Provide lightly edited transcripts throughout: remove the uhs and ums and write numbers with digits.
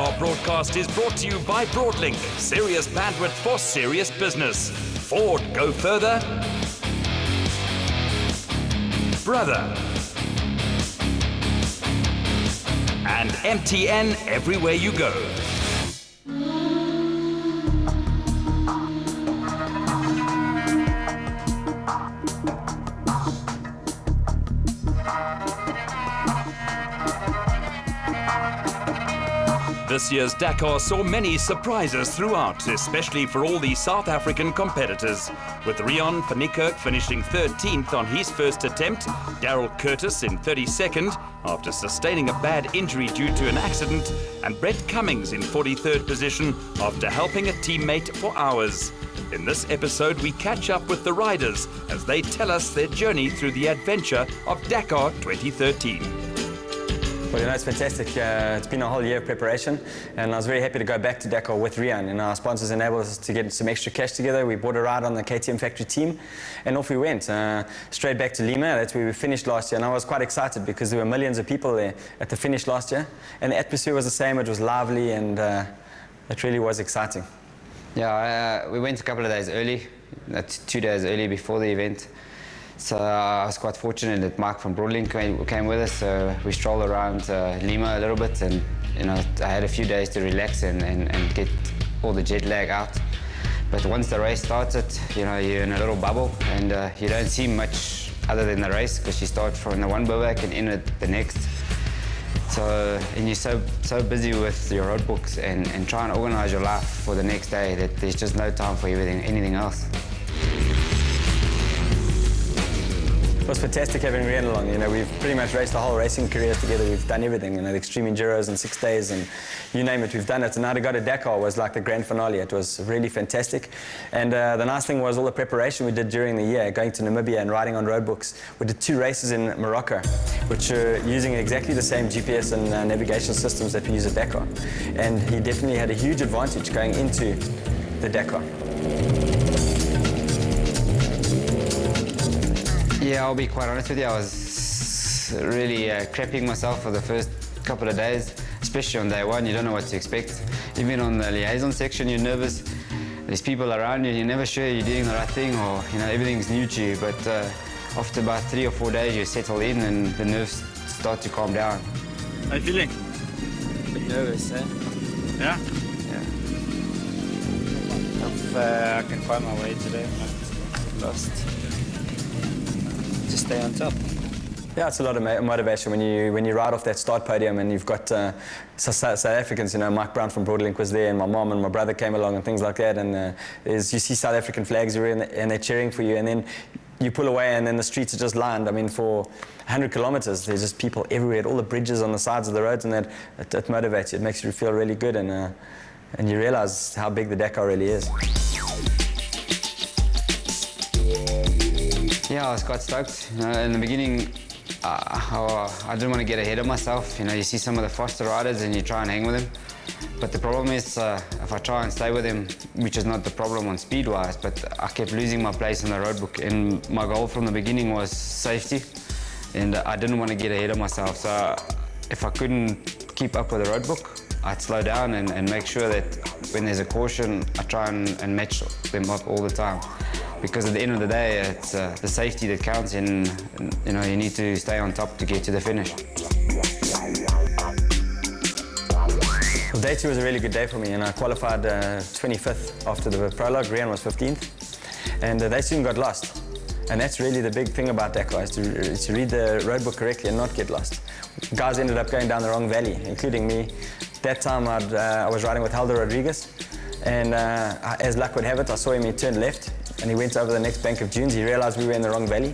Dakar broadcast is brought to you by Broadlink, serious bandwidth for serious business. Ford, go further. Brother. And MTN, everywhere you go. This year's Dakar saw many surprises throughout, especially for all the South African competitors. With Riaan van Niekerk finishing 13th on his first attempt, Darryl Curtis in 32nd after sustaining a bad injury due to an accident, and Brett Cummings in 43rd position after helping a teammate for hours. In this episode, we catch up with the riders as they tell us their journey through the adventure of Dakar 2013. Well, you know, it's fantastic. It's been a whole year of preparation, and I was very happy to go back to Dakar with Riaan. And our sponsors enabled us to get some extra cash together. We bought a ride on the KTM factory team, and off we went, straight back to Lima. That's where we finished last year, and I was quite excited because there were millions of people there at the finish last year, and the atmosphere was the same. It was lively, and it really was exciting. Yeah, we went a couple of days early, 2 days early before the event. So I was quite fortunate that Mike from Broadlink came with us. So we strolled around Lima a little bit, and you know, I had a few days to relax and get all the jet lag out. But once the race started, you know, you're in a little bubble, and you don't see much other than the race because you start from the one bivouac and end at the next. So, and you're so busy with your road books and trying to organize your life for the next day that there's just no time for anything else. It was fantastic having Riaan along. You know, we've pretty much raced the whole racing career together. We've done everything, you know, the extreme enduros and 6 days, and you name it, we've done it. And now to go to Dakar was like the grand finale. It was really fantastic. And the nice thing was all the preparation we did during the year, going to Namibia and riding on road books. We did 2 races in Morocco, which are using exactly the same GPS and navigation systems that we use at Dakar. And he definitely had a huge advantage going into the Dakar. Yeah, I'll be quite honest with you, I was really crapping myself for the first couple of days, especially on day one. You don't know what to expect. Even on the liaison section, you're nervous. There's people around you, you're never sure you're doing the right thing, or you know, everything's new to you. But after about 3 or 4 days, you settle in and the nerves start to calm down. How are you feeling? A bit nervous, eh? Yeah? Yeah. If I can find my way today, I'm not lost. Just stay on top. Yeah, it's a lot of motivation when you ride off that start podium and you've got South Africans. You know, Mike Brown from Broadlink was there, and my mom and my brother came along and things like that. And you see South African flags and they're cheering for you, and then you pull away and then the streets are just lined. I mean, for 100 kilometers, there's just people everywhere at all the bridges on the sides of the roads, and it motivates you. It makes you feel really good, and you realize how big the Dakar really is. Yeah, I was quite stoked. You know, in the beginning, I didn't want to get ahead of myself. You know, you see some of the faster riders and you try and hang with them. But the problem is, if I try and stay with them, which is not the problem on speed-wise, but I kept losing my place in the road book. And my goal from the beginning was safety, and I didn't want to get ahead of myself. So if I couldn't keep up with the road book, I'd slow down and make sure that when there's a caution, I try and match them up all the time. Because at the end of the day, it's the safety that counts, and you know, you need to stay on top to get to the finish. Well, day 2 was a really good day for me, and I qualified 25th after the prologue. Riaan was 15th, and they soon got lost. And that's really the big thing about Dakar, is to read the road book correctly and not get lost. Guys ended up going down the wrong valley, including me. That time I was riding with Helder Rodriguez, and as luck would have it, I saw him, he turned left, and he went over the next bank of dunes. He realized we were in the wrong valley,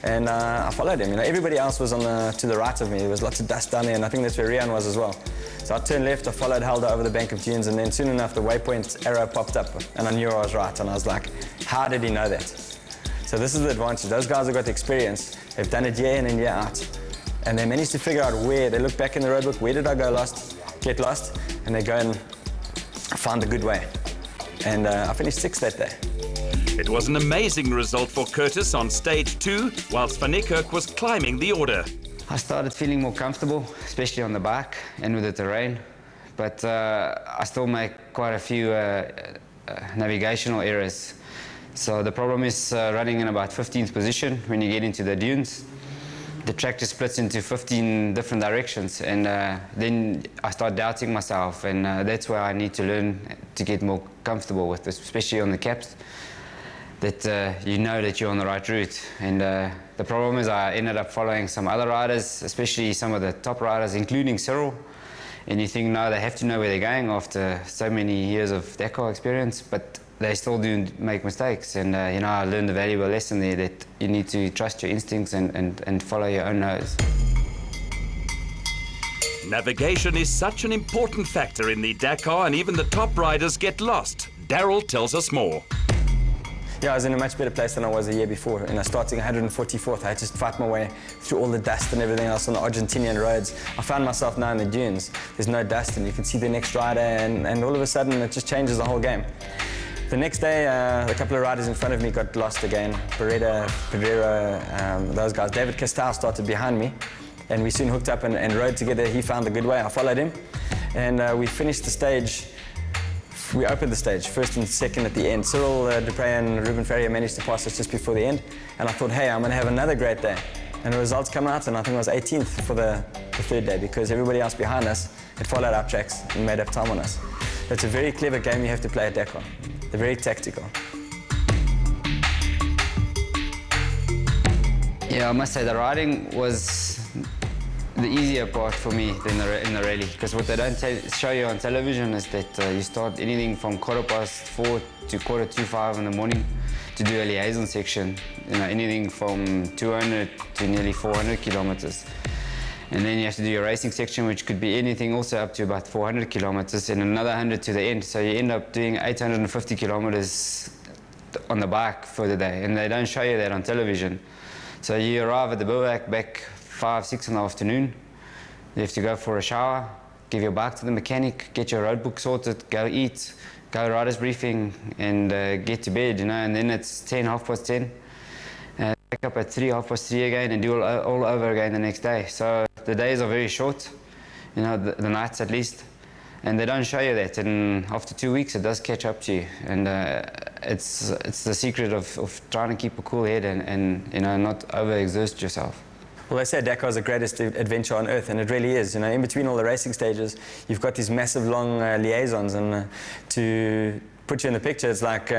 and I followed him. You know, everybody else was to the right of me. There was lots of dust down there, and I think that's where Riaan was as well. So I turned left, I followed Helder over the bank of dunes, and then soon enough the waypoint arrow popped up, and I knew I was right, and I was like, how did he know that? So this is the advantage. Those guys have got the experience. They've done it year in and year out, and they managed to figure out where. They look back in the road book, where did I get lost, and they go and find a good way. And I finished 6th that day. It was an amazing result for Curtis on stage 2, whilst van Niekerk was climbing the order. I started feeling more comfortable, especially on the bike and with the terrain. but I still make quite a few navigational errors. So the problem is running in about 15th position when you get into the dunes. The track just splits into 15 different directions, and then I start doubting myself, and that's where I need to learn to get more comfortable with this, especially on the caps, that you know that you're on the right route. And the problem is I ended up following some other riders, especially some of the top riders, including Cyril, and you think, no, they have to know where they're going after so many years of Dakar experience, but they still do make mistakes. And you know, I learned a valuable lesson there, that you need to trust your instincts and follow your own nose. Navigation is such an important factor in the Dakar, and even the top riders get lost. Darryl tells us more. Yeah, I was in a much better place than I was the year before. And starting 144th, I had to fight my way through all the dust and everything else on the Argentinian roads. I found myself now in the dunes. There's no dust, and you can see the next rider, and all of a sudden it just changes the whole game. The next day, a couple of riders in front of me got lost again. Beretta, Pedrero, those guys. David Castal started behind me, and we soon hooked up and rode together. He found the good way, I followed him, and we finished the stage. We opened the stage, first and second at the end. Cyril Dupre and Ruben Ferrier managed to pass us just before the end, and I thought, hey, I'm going to have another great day. And the results come out, and I think I was 18th for the third day, because everybody else behind us had followed our tracks and made up time on us. It's a very clever game you have to play at Dakar. They're very tactical. Yeah, I must say the riding was the easier part for me than in the rally, because what they don't show you on television is that you start anything from 4:15 to 4:45 in the morning to do a liaison section. You know, anything from 200 to nearly 400 kilometers. And then you have to do your racing section, which could be anything also up to about 400 kilometers, and another 100 to the end. So you end up doing 850 kilometers on the bike for the day, and they don't show you that on television. So you arrive at the bivouac back 5, 6 in the afternoon. You have to go for a shower, give your bike to the mechanic, get your road book sorted, go eat, go riders briefing, and get to bed, you know. And then it's 10, 10:30. Wake up at 3, 3:30 again, and do all over again the next day. So the days are very short, you know, the nights at least, and they don't show you that. And after 2 weeks, it does catch up to you, and it's the secret of trying to keep a cool head and you know, not overexert yourself. Well, they say Dakar is the greatest adventure on earth, and it really is. You know, in between all the racing stages, you've got these massive long liaisons, and to put you in the picture, it's like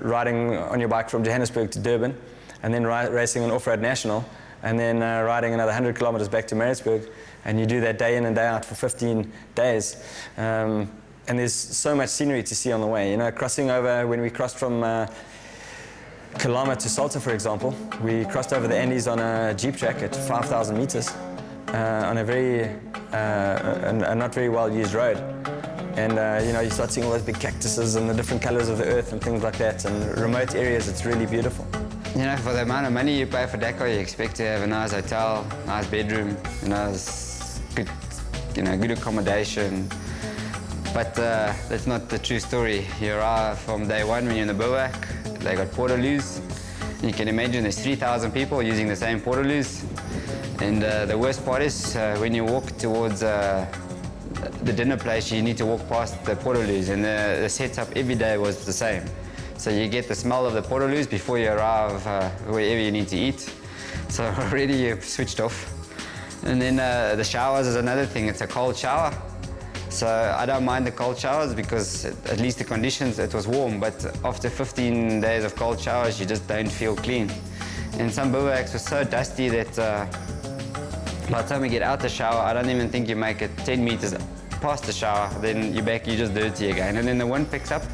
riding on your bike from Johannesburg to Durban, and then racing on Off-Road National, and then riding another 100 kilometers back to Maritzburg, and you do that day in and day out for 15 days. And there's so much scenery to see on the way. You know, crossing over, when we crossed from Kalama to Salta, for example, we crossed over the Andes on a jeep track at 5,000 meters on a very, a not very well used road. And you know, you start seeing all those big cactuses and the different colors of the earth and things like that, and remote areas. It's really beautiful. You know, for the amount of money you pay for Dakar, you expect to have a nice hotel, nice bedroom, you know, good, good accommodation. But that's not the true story. You arrive from day one when you're in the bivouac. They got portaloos. You can imagine there's 3,000 people using the same portaloos. And the worst part is when you walk towards the dinner place, you need to walk past the portaloos, and the setup every day was the same. So you get the smell of the portaloos before you arrive wherever you need to eat. So already you've switched off. And then the showers is another thing. It's a cold shower. So I don't mind the cold showers because at least the conditions, it was warm, but after 15 days of cold showers, you just don't feel clean. And some bivouacs were so dusty that by the time you get out the shower, I don't even think you make it 10 meters past the shower, then you're back, you're just dirty again. And then the wind picks up,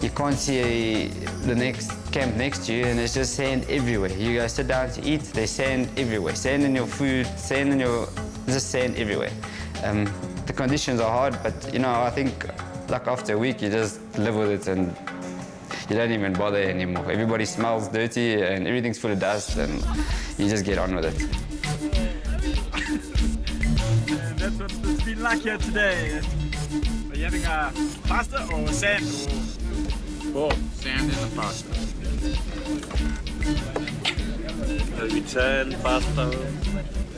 you can't see the next camp next to you, and there's just sand everywhere. You go sit down to eat, there's sand everywhere. Sand in your food, sand in your, just sand everywhere. The conditions are hard, but you know, I think like after a week, you just live with it and you don't even bother anymore. Everybody smells dirty and everything's full of dust, and you just get on with it. That's what it's been like here today. Are you having a pasta or sand? Oh, sand in the pasta. Return pasta,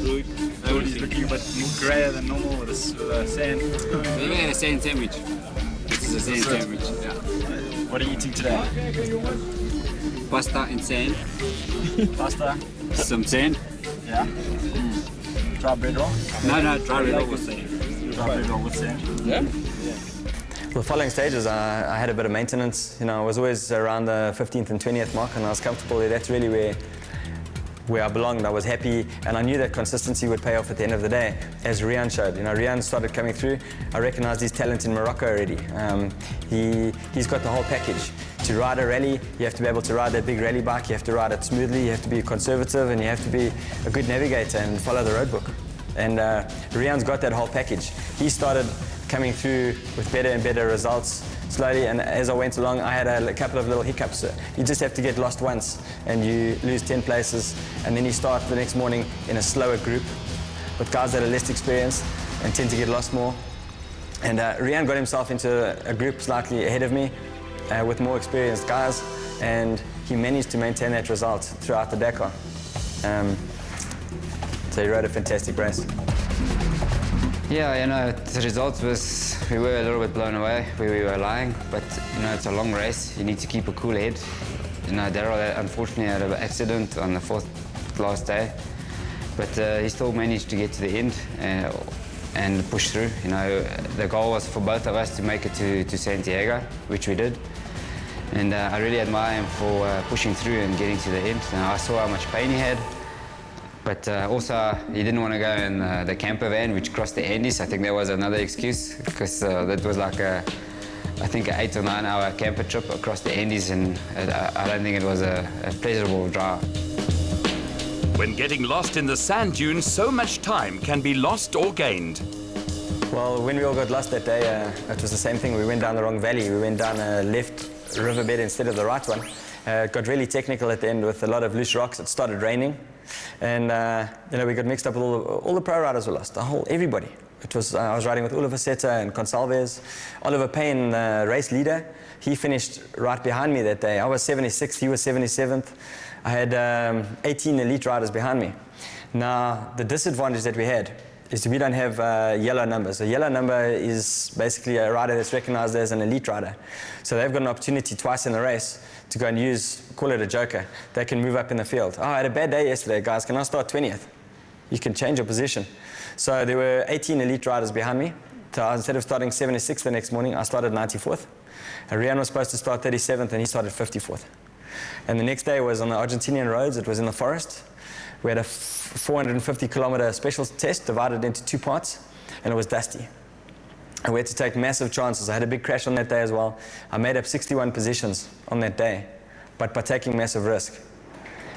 Everybody's looking a bit more grayer than normal with this sand. We had a sand sandwich. This is a sand sandwich, yeah. What are you eating today? Pasta and sand. Pasta? Some sand. Yeah. Dry bread roll? No, dry red roll with sand. Dry bread roll with sand? Yeah? The following stages, I had a bit of maintenance. You know, I was always around the 15th and 20th mark, and I was comfortable there. That's really where I belonged. I was happy, and I knew that consistency would pay off at the end of the day, as Riaan showed. You know, Riaan started coming through. I recognized his talent in Morocco already. He's got the whole package. To ride a rally, you have to be able to ride that big rally bike, you have to ride it smoothly, you have to be conservative, and you have to be a good navigator and follow the road book. And Riaan's got that whole package. He started coming through with better and better results slowly, and as I went along, I had a couple of little hiccups. You just have to get lost once, and you lose 10 places, and then you start the next morning in a slower group with guys that are less experienced and tend to get lost more. And Riaan got himself into a group slightly ahead of me with more experienced guys, and he managed to maintain that result throughout the Dakar. So he rode a fantastic race. Yeah, you know, the results was, we were a little bit blown away where we were lying, but, you know, it's a long race. You need to keep a cool head. You know, Darryl unfortunately had an accident on the last day, but he still managed to get to the end and push through. You know, the goal was for both of us to make it to Santiago, which we did. And I really admire him for pushing through and getting to the end. And I saw how much pain he had. But also, he didn't want to go in the camper van, which crossed the Andes. I think that was another excuse, because that was like I think an 8 or 9 hour camper trip across the Andes, and I don't think it was a pleasurable drive. When getting lost in the sand dunes, so much time can be lost or gained. Well, when we all got lost that day, it was the same thing. We went down the wrong valley. We went down a left riverbed instead of the right one. It got really technical at the end with a lot of loose rocks. It started raining. And you know, we got mixed up with all the pro riders were lost, everybody. It was, I was riding with Oliver Seta and Consalves. Oliver Payne, the race leader, he finished right behind me that day. I was 76th, he was 77th. I had 18 elite riders behind me. Now, the disadvantage that we had is we don't have yellow numbers. A yellow number is basically a rider that's recognized as an elite rider. So they've got an opportunity twice in the race to go and call it a joker. They can move up in the field. Oh, I had a bad day yesterday, guys. Can I start 20th? You can change your position. So there were 18 elite riders behind me. So instead of starting 76th the next morning, I started 94th. Riaan was supposed to start 37th, and he started 54th. And the next day was on the Argentinian roads. It was in the forest. We had a 450-kilometer special test divided into 2 parts, and it was dusty. And we had to take massive chances. I had a big crash on that day as well. I made up 61 positions on that day, but by taking massive risk.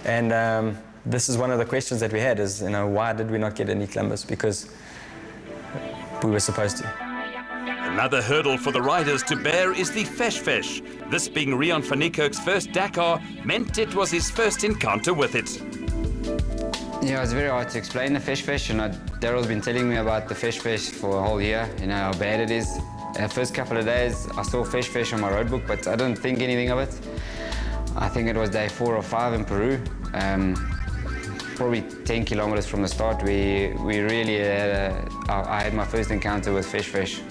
And this is one of the questions that we had is, you know, why did we not get any climbers? Because we were supposed to. Another hurdle for the riders to bear is the fesh. This being Riaan van Niekerk's first Dakar meant it was his first encounter with it. Yeah, it's very hard to explain the fesh. You know, Darryl's been telling me about the fesh for a whole year, you know, how bad it is. The first couple of days, I saw fesh on my road book, but I didn't think anything of it. I think it was day 4 or 5 in Peru. Probably 10 kilometers from the start, we really I had my first encounter with fesh.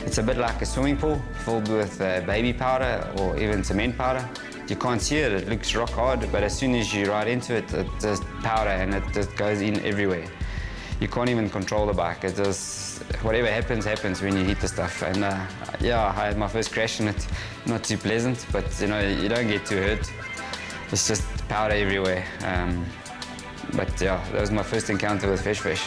It's a bit like a swimming pool filled with baby powder or even cement powder. You can't see it, it looks rock hard, but as soon as you ride into it, it's just powder and it just goes in everywhere. You can't even control the bike. It just, whatever happens when you hit the stuff. And yeah, I had my first crash in it. Not too pleasant, but you know, you don't get too hurt. It's just powder everywhere. But yeah, that was my first encounter with fesh.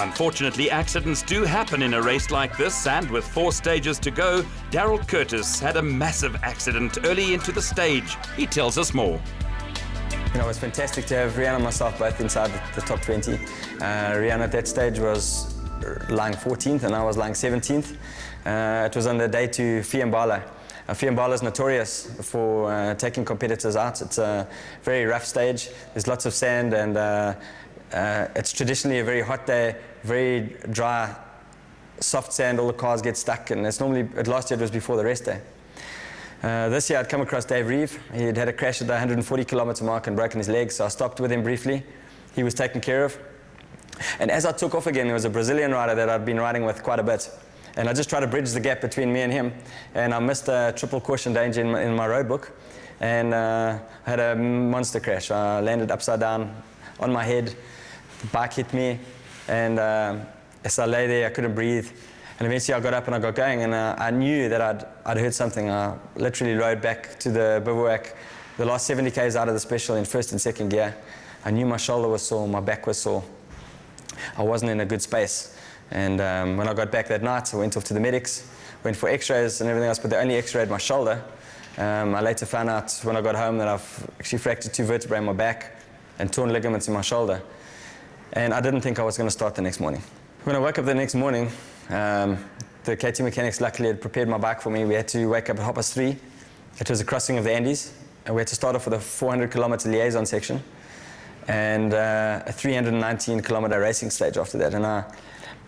Unfortunately, accidents do happen in a race like this, and with 4 stages to go, Darryl Curtis had a massive accident early into the stage. He tells us more. You know, it was fantastic to have Riaan and myself both inside the top 20. Riaan at that stage was lying 14th and I was lying 17th. It was on the day to Fiambala. Fiambala is notorious for taking competitors out. It's a very rough stage. There's lots of sand, and it's traditionally a very hot day, very dry, soft sand. All the cars get stuck, and it's normally, last year it was before the rest day. This year I'd come across Dave Reeve. He'd had a crash at the 140 kilometer mark and broken his leg, so I stopped with him briefly. he was taken care of. And as I took off again, there was a Brazilian rider that I'd been riding with quite a bit. And I just tried to bridge the gap between me and him. And I missed a triple caution danger in my road book. And I had a monster crash. I landed upside down on my head. The bike hit me. And as I lay there, I couldn't breathe. And eventually I got up and I got going. And I knew that I'd heard something. I literally rode back to the bivouac, the last 70 Ks out of the special in first and second gear. I knew my shoulder was sore, my back was sore. I wasn't in a good space. And when I got back that night, I went off to the medics, went for x-rays and everything else, but they only x-rayed my shoulder. I later found out when I got home that I've actually fractured 2 vertebrae in my back and torn ligaments in my shoulder. And I didn't think I was going to start the next morning. When I woke up the next morning, the KT mechanics luckily had prepared my bike for me. We had to wake up at 3:30. It was a crossing of the Andes. And we had to start off with a 400-kilometer liaison section and a 319-kilometer racing stage after that. And I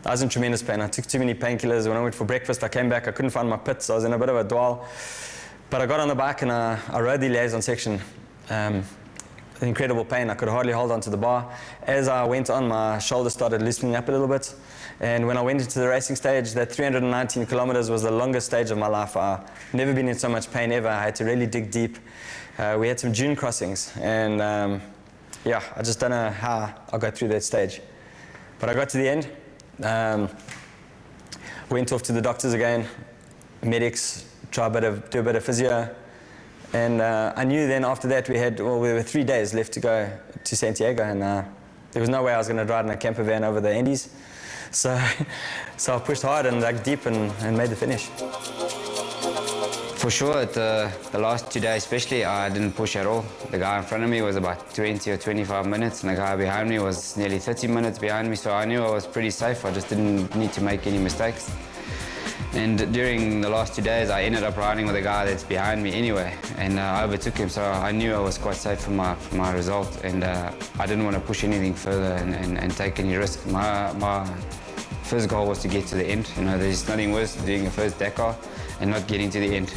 was in tremendous pain. I took too many painkillers. When I went for breakfast, I came back, I couldn't find my pits. I was in a bit of a dwell. But I got on the bike and I rode the liaison section. Incredible pain. I could hardly hold on to the bar. As I went on, my shoulder started loosening up a little bit. And when I went into the racing stage, that 319 kilometers was the longest stage of my life. I've never been in so much pain ever. I had to really dig deep. We had some dune crossings. And yeah, I just don't know how I got through that stage. But I got to the end. Went off to the doctors again, medics, do a bit of physio. And I knew then after that we were 3 days left to go to Santiago, and there was no way I was going to ride in a camper van over the Andes. So I pushed hard and dug deep and made the finish. For sure, the last 2 days especially, I didn't push at all. The guy in front of me was about 20 or 25 minutes, and the guy behind me was nearly 30 minutes behind me, so I knew I was pretty safe. I just didn't need to make any mistakes. And during the last 2 days, I ended up riding with a guy that's behind me anyway, and I overtook him, so I knew I was quite safe for my result, and I didn't want to push anything further and take any risk. My first goal was to get to the end. You know, there's nothing worse than doing a first Dakar and not getting to the end.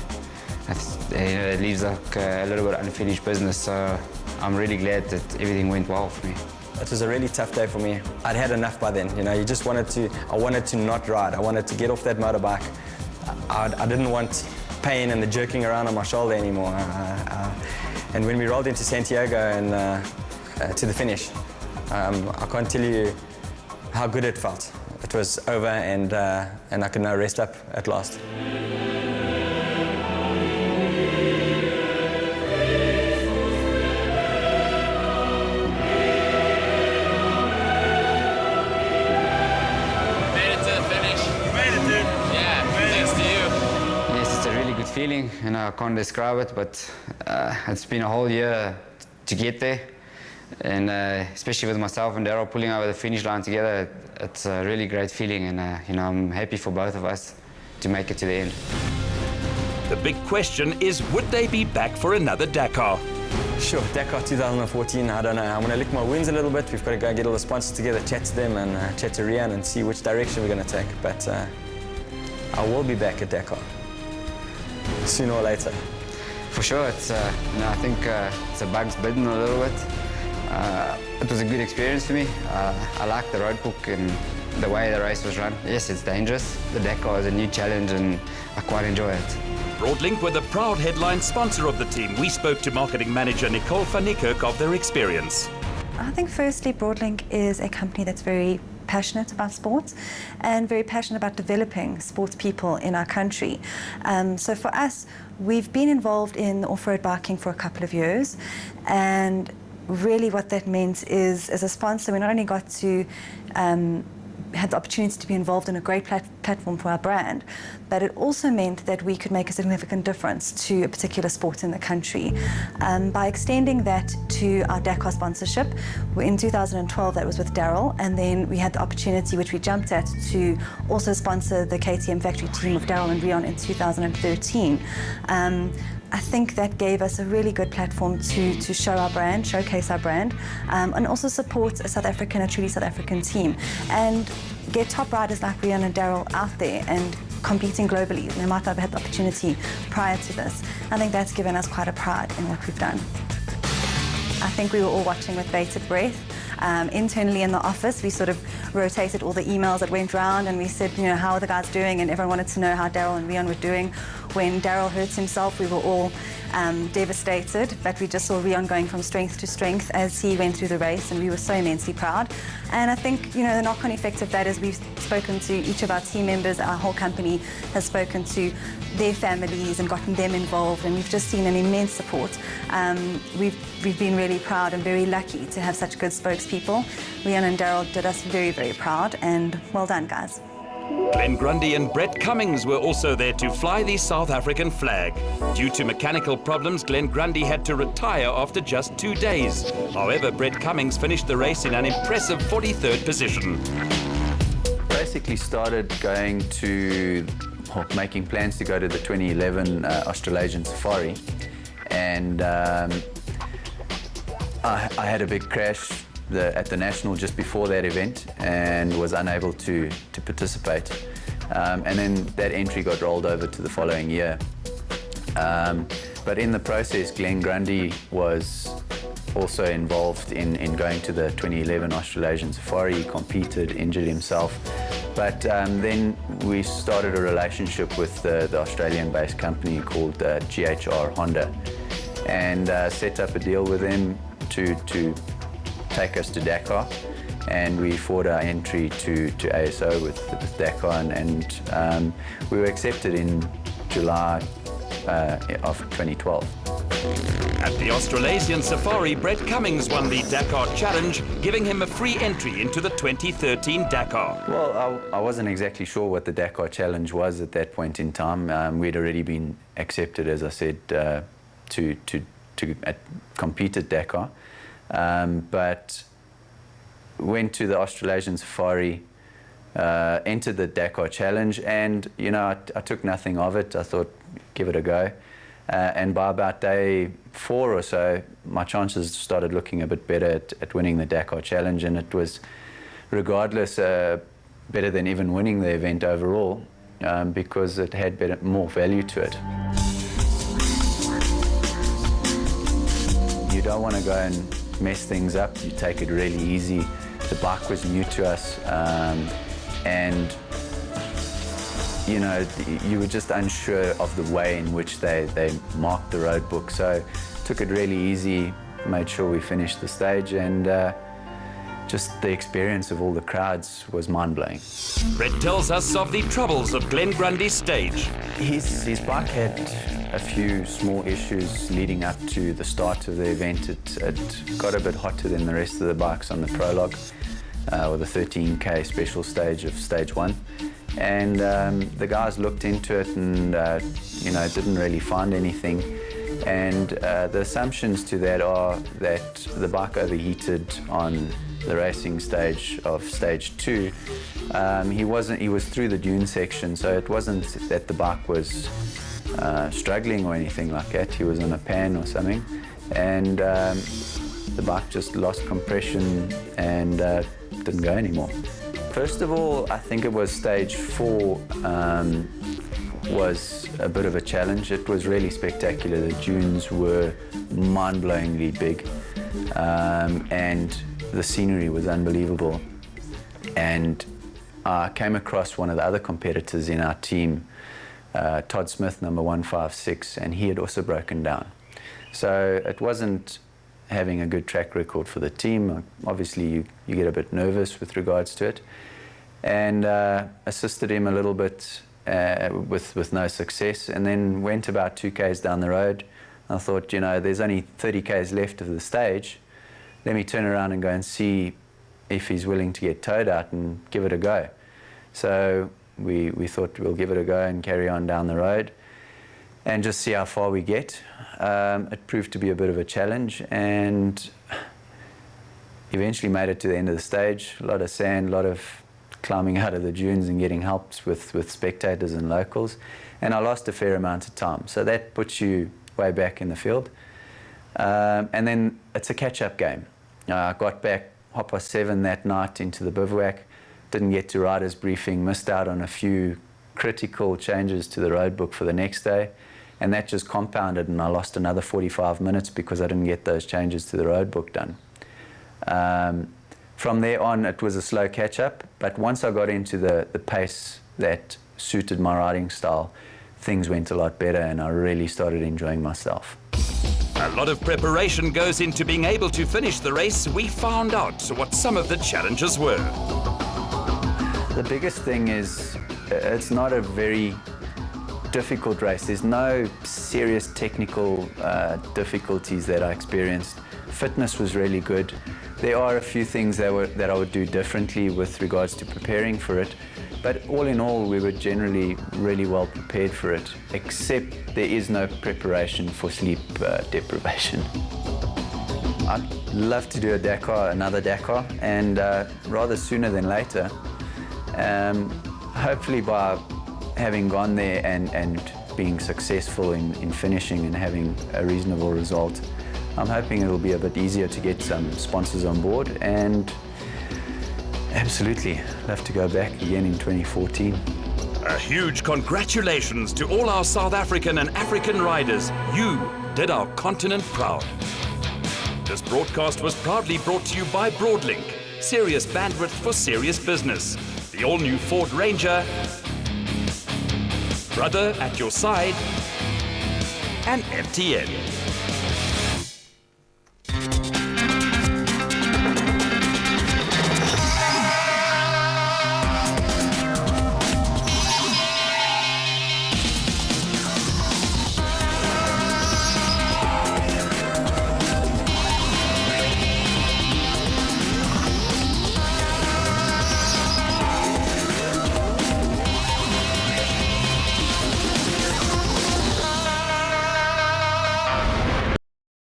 It leaves like a little bit of unfinished business, so I'm really glad that everything went well for me. It was a really tough day for me. I'd had enough by then, you know, I wanted to not ride. I wanted to get off that motorbike. I didn't want pain and the jerking around on my shoulder anymore. And when we rolled into Santiago and to the finish, I can't tell you how good it felt. It was over and I could now rest up at last. Feeling, and I can't describe it, but it's been a whole year to get there, and especially with myself and Darryl pulling over the finish line together, it's a really great feeling, and you know, I'm happy for both of us to make it to the end. The big question is, would they be back for another Dakar? Sure, Dakar 2014, I don't know. I'm going to lick my wounds a little bit. We've got to go get all the sponsors together, chat to them and chat to Riaan and see which direction we're going to take, but I will be back at Dakar. Sooner or later. For sure, it's you know, I think it's a bug's bitten a little bit. It was a good experience for me. I like the road book and the way the race was run. Yes, it's dangerous. The Dakar is a new challenge and I quite enjoy it. Broadlink were the proud headline sponsor of the team. We spoke to marketing manager Nicole van Niekerk of their experience. I think firstly, Broadlink is a company that's very passionate about sports and very passionate about developing sports people in our country. So for us, we've been involved in off-road biking for a couple of years, and really what that meant is, as a sponsor, we not only got to had the opportunity to be involved in a great platform for our brand, but it also meant that we could make a significant difference to a particular sport in the country. By extending that to our Dakar sponsorship, in 2012 that was with Darryl, and then we had the opportunity, which we jumped at, to also sponsor the KTM factory team of Darryl and Riaan in 2013. I think that gave us a really good platform to show our brand, showcase our brand, and also support a truly South African team, and get top riders like Riaan and Darryl out there and competing globally. They might have had the opportunity prior to this. I think that's given us quite a pride in what we've done. I think we were all watching with bated breath. Internally in the office, we sort of rotated all the emails that went round, and we said, you know, how are the guys doing? And everyone wanted to know how Darryl and Riaan were doing. When Darryl hurt himself, we were all devastated, but we just saw Riaan going from strength to strength as he went through the race, and we were so immensely proud. And I think, you know, the knock-on effect of that is we've spoken to each of our team members, our whole company has spoken to their families and gotten them involved, and we've just seen an immense support. We've been really proud and very lucky to have such good spokespeople. Riaan and Darryl did us very, very proud, and well done, guys. Glenn Grundy and Brett Cummings were also there to fly the South African flag. Due to mechanical problems, Glenn Grundy had to retire after just 2 days. However, Brett Cummings finished the race in an impressive 43rd position. Basically started going to, or making plans to go to the 2011 Australasian Safari, and I had a big crash at the National just before that event and was unable to participate. And then that entry got rolled over to the following year. But in the process, Glenn Grundy was also involved in going to the 2011 Australasian Safari. He competed, injured himself. But then we started a relationship with the Australian-based company called GHR Honda, and set up a deal with them to take us to Dakar, and we fought our entry to ASO with Dakar, and we were accepted in July of 2012. At the Australasian Safari, Brett Cummings won the Dakar Challenge, giving him a free entry into the 2013 Dakar. Well, I wasn't exactly sure what the Dakar Challenge was at that point in time. We'd already been accepted, as I said, to compete at Dakar. But went to the Australasian Safari, entered the Dakar Challenge, and you know, I took nothing of it. I thought, give it a go. And by about day 4 or so, my chances started looking a bit better at winning the Dakar Challenge, and it was, regardless, better than even winning the event overall, because it had more value to it. You don't want to go and mess things up. You take it really easy. The bike was new to us, and you know, you were just unsure of the way in which they marked the road book. So took it really easy, made sure we finished the stage, and just the experience of all the crowds was mind-blowing. Brett tells us of the troubles of Glenn Grundy's stage. His bike had a few small issues leading up to the start of the event. It got a bit hotter than the rest of the bikes on the prologue, with a 13K special stage of stage 1. And the guys looked into it and you know, didn't really find anything. And the assumptions to that are that the bike overheated on the racing stage of stage 2. He was through the dune section, so it wasn't that the bike was struggling or anything like that. He was on a pan or something, and the bike just lost compression and didn't go anymore. First of all, I think it was stage 4 was a bit of a challenge. It was really spectacular. The dunes were mind-blowingly big, and the scenery was unbelievable. And I came across one of the other competitors in our team, Todd Smith, number 156, and he had also broken down. So it wasn't having a good track record for the team. Obviously, you get a bit nervous with regards to it, and assisted him a little bit with no success, and then went about 2Ks down the road. I thought, you know, there's only 30Ks left of the stage. Let me turn around and go and see if he's willing to get towed out and give it a go. So we thought we'll give it a go and carry on down the road and just see how far we get. It proved to be a bit of a challenge, and eventually made it to the end of the stage. A lot of sand, a lot of climbing out of the dunes and getting helped with spectators and locals. And I lost a fair amount of time. So that puts you way back in the field. And then it's a catch-up game. I got back 7:30 that night into the bivouac, didn't get to riders briefing, missed out on a few critical changes to the road book for the next day, and that just compounded, and I lost another 45 minutes because I didn't get those changes to the road book done. From there on, it was a slow catch-up, but once I got into the pace that suited my riding style, things went a lot better and I really started enjoying myself. A lot of preparation goes into being able to finish the race. We found out what some of the challenges were. The biggest thing is it's not a very difficult race. There's no serious technical difficulties that I experienced. Fitness was really good. There are a few things that I would do differently with regards to preparing for it, but all in all, we were generally really well prepared for it, except there is no preparation for sleep deprivation. I'd love to do a Dakar, another Dakar, and rather sooner than later. Hopefully by having gone there and being successful in finishing and having a reasonable result, I'm hoping it'll be a bit easier to get some sponsors on board, and absolutely love to go back again in 2014. A huge congratulations to all our South African and African riders. You did our continent proud. This broadcast was proudly brought to you by Broadlink, serious bandwidth for serious business. The all-new Ford Ranger, brother at your side, and MTN.